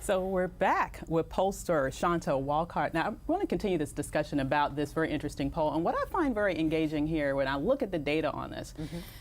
So we're back with pollster Chantal Walcott. Now, I'm going to continue this discussion about this very interesting poll. And what I find very engaging here when I look at the data on this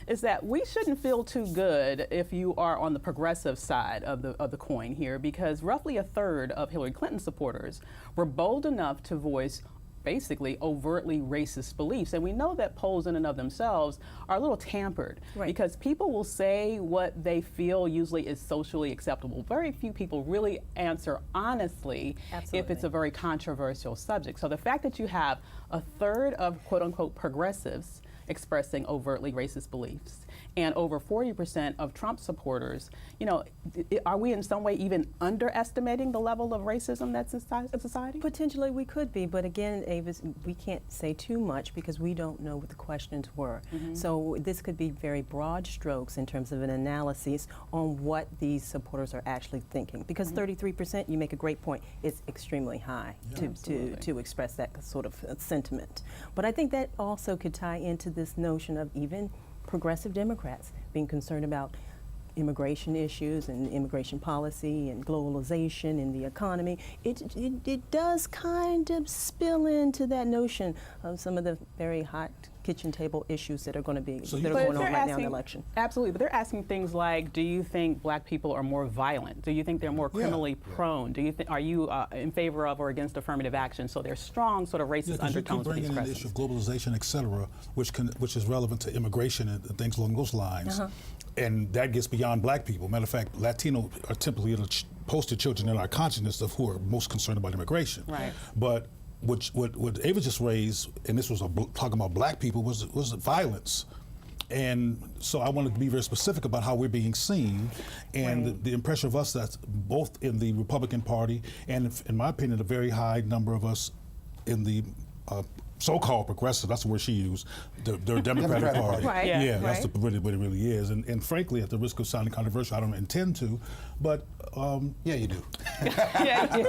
is that we shouldn't feel too good if you are on the progressive side of the coin here, because roughly a third of Hillary Clinton supporters were bold enough to voice basically overtly racist beliefs. And we know that polls in and of themselves are a little tampered because people will say what they feel usually is socially acceptable. Very few people really answer honestly if it's a very controversial subject. So the fact that you have a third of quote unquote progressives expressing overtly racist beliefs and over 40% of Trump supporters, you know, are we in some way even underestimating the level of racism that's in society? Potentially we could be, but again, Avis, we can't say too much because we don't know what the questions were. So this could be very broad strokes in terms of an analysis on what these supporters are actually thinking. Because 33%, you make a great point, is extremely high to express that sort of sentiment. But I think that also could tie into this notion of even progressive Democrats being concerned about immigration issues and immigration policy and globalization and the economy. It does kind of spill into that notion of some of the very hot kitchen table issues that are going to be going on right now in the election. Absolutely, but they're asking things like, do you think black people are more violent? Do you think they're more criminally prone? Do you think, are you in favor of or against affirmative action? So there's strong sort of racist undertones with these questions. In the issue of globalization, et cetera, which is relevant to immigration and things along those lines. And that gets beyond black people. Matter of fact, Latino are typically the poster children in our consciousness of who are most concerned about immigration. But what Avis just raised, and this was talking about black people, was violence. And so I wanted to be very specific about how we're being seen, and the impression of us that's both in the Republican Party and, in my opinion, a very high number of us in the so-called progressive, that's the word she used, the Democratic Party. That's what it really is. And frankly, at the risk of sounding controversial, I don't intend to, but yeah, you do.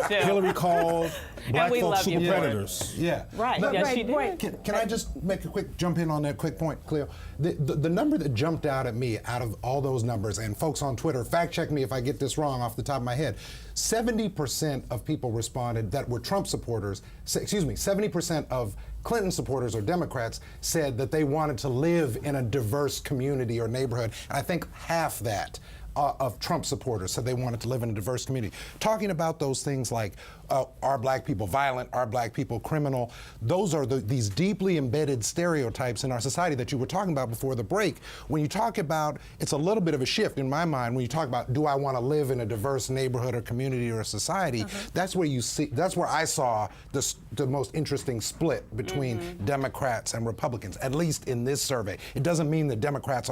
Hillary called black folks super predators. She did. Can I just make a quick jump in on that quick point, Cleo? The number that jumped out at me out of all those numbers, and folks on Twitter, fact check me if I get this wrong off the top of my head, 70% of people responded that were Trump supporters, 70% of Clinton supporters or Democrats said that they wanted to live in a diverse community or neighborhood. And I think half that of Trump supporters said they wanted to live in a diverse community. Talking about those things like, are black people violent, are black people criminal, those are these deeply embedded stereotypes in our society that you were talking about before the break. When you talk about, it's a little bit of a shift in my mind when you talk about, do I want to live in a diverse neighborhood or community or society, that's where you see, that's where I saw the most interesting split between Democrats and Republicans, at least in this survey. It doesn't mean that Democrats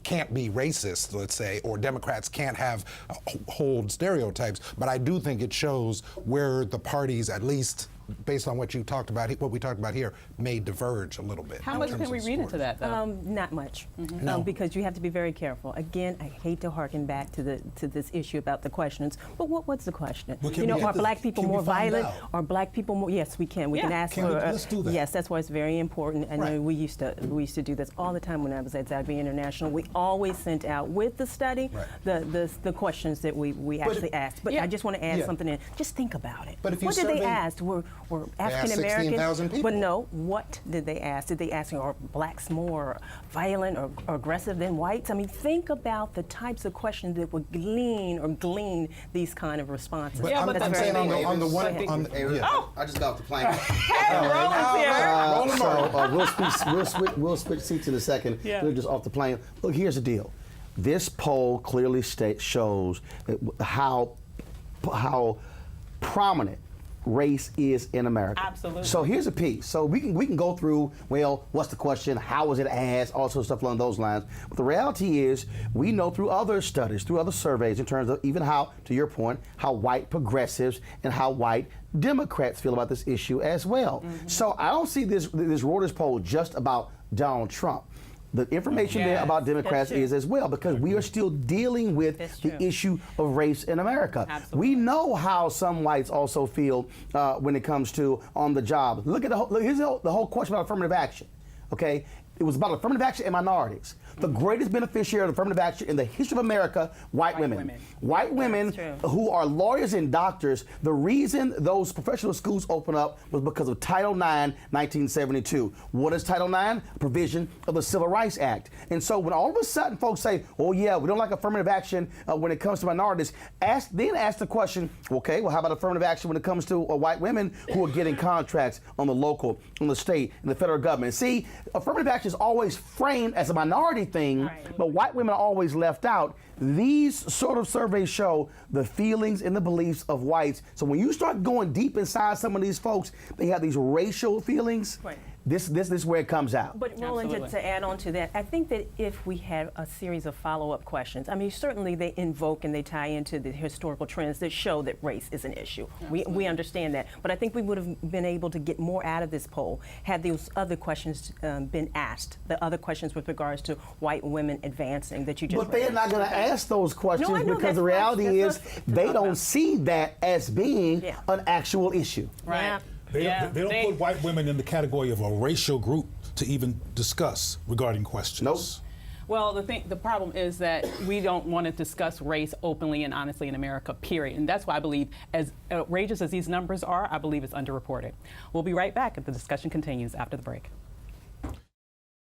can't be racist, let's say, or Democrats can't hold stereotypes, but I do think it shows where the parties, at least based on what you talked about, what we talked about here, may diverge a little bit. How much can we read into that, though? Not much, because you have to be very careful. Again, I hate to harken back to this issue about the questions, but what's the question? Well, are black people more violent? Are black people more? Yes, we can. We can ask for. Let's do that. Yes, that's why it's very important. And we used to do this all the time when I was at Xavier International. We always sent out with the study the questions that we actually asked. But I just want to add something in. Just think about it. But if you what did they ask? Were African American? 16,000 people. But no, what did they ask? Did they ask, are blacks more violent or aggressive than whites? I mean, think about the types of questions that would glean these kind of responses. But I'm saying on the one, I just got off the plane. We'll switch seats in a second. We're just off the plane. Look, here's the deal. This poll clearly shows how prominent race is in America. Absolutely. So here's a piece. So we can go through, well, what's the question? How was it asked? All sorts of stuff along those lines. But the reality is, we know through other studies, through other surveys, in terms of even how, to your point, how white progressives and how white Democrats feel about this issue as well. So I don't see this Reuters poll just about Donald Trump. The information there about Democrats is as well, because we are still dealing with the issue of race in America. We know how some whites also feel when it comes to on the job. Look at here's the whole question about affirmative action. Okay, It was about affirmative action and minorities. The greatest beneficiary of affirmative action in the history of America, white women. White women who are lawyers and doctors, the reason those professional schools opened up was because of Title IX, 1972. What is Title IX? A provision of the Civil Rights Act. And so when all of a sudden folks say, oh yeah, we don't like affirmative action when it comes to minorities, ask the question, okay, well how about affirmative action when it comes to white women who are getting contracts on the local, on the state, and the federal government? See, affirmative action is always framed as a minority thing, but white women are always left out. These sort of surveys show the feelings and the beliefs of whites. So when you start going deep inside some of these folks, they have these racial feelings. This is where it comes out. But Roland, to add on to that, I think that if we had a series of follow-up questions, I mean, certainly they invoke and they tie into the historical trends that show that race is an issue. We understand that. But I think we would have been able to get more out of this poll had those other questions been asked, the other questions with regards to white women advancing that you just But they're not going to ask those questions because the reality is they don't see that as being an actual issue. They don't put white women in the category of a racial group to even discuss regarding questions. Nope. Well, the problem is that we don't want to discuss race openly and honestly in America, period. And that's why I believe, as outrageous as these numbers are, I believe it's underreported. We'll be right back if the discussion continues after the break.